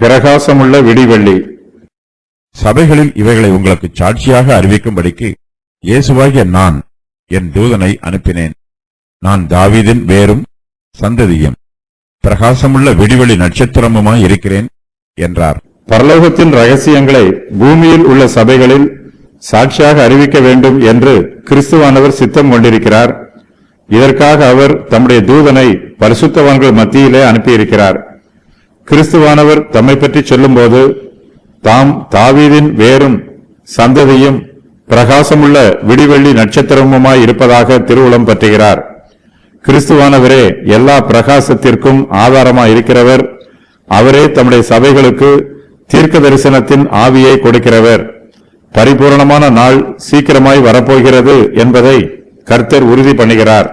பிரகாசமுள்ள விடிவெள்ளி. சபைகளில் இவைகளை உங்களுக்கு சாட்சியாக அறிவிக்கும்படிக்கு இயேசுவாகிய நான் என் தூதனை அனுப்பினேன். நான் தாவீதின் வேரும் சந்ததியும் பிரகாசமுள்ள விடிவெளி நட்சத்திரமுமாய் இருக்கிறேன் என்றார். பரலோகத்தின் ரகசியங்களை பூமியில் உள்ள சபைகளில் சாட்சியாக அறிவிக்க வேண்டும் என்று கிறிஸ்துவானவர் சித்தம் கொண்டிருக்கிறார். இதற்காக அவர் தம்முடைய தூதனை பரிசுத்தவான்கள் மத்தியிலே அனுப்பியிருக்கிறார். கிறிஸ்துவானவர் தம்மை பற்றி சொல்லும்போது தாம் தாவீதின் வேரும் சந்ததியும் பிரகாசமுள்ள விடிவெள்ளி நட்சத்திரமுமாய் இருப்பதாக திருவுளம் பற்றுகிறார். கிறிஸ்துவானவரே எல்லா பிரகாசத்திற்கும் ஆதாரமாய் இருக்கிறவர். அவரே தம்முடைய சபைகளுக்கு தீர்க்க தரிசனத்தின் ஆவியை கொடுக்கிறவர். பரிபூரணமான நாள் சீக்கிரமாய் வரப்போகிறது என்பதை கர்த்தர் உறுதி பண்ணுகிறார்.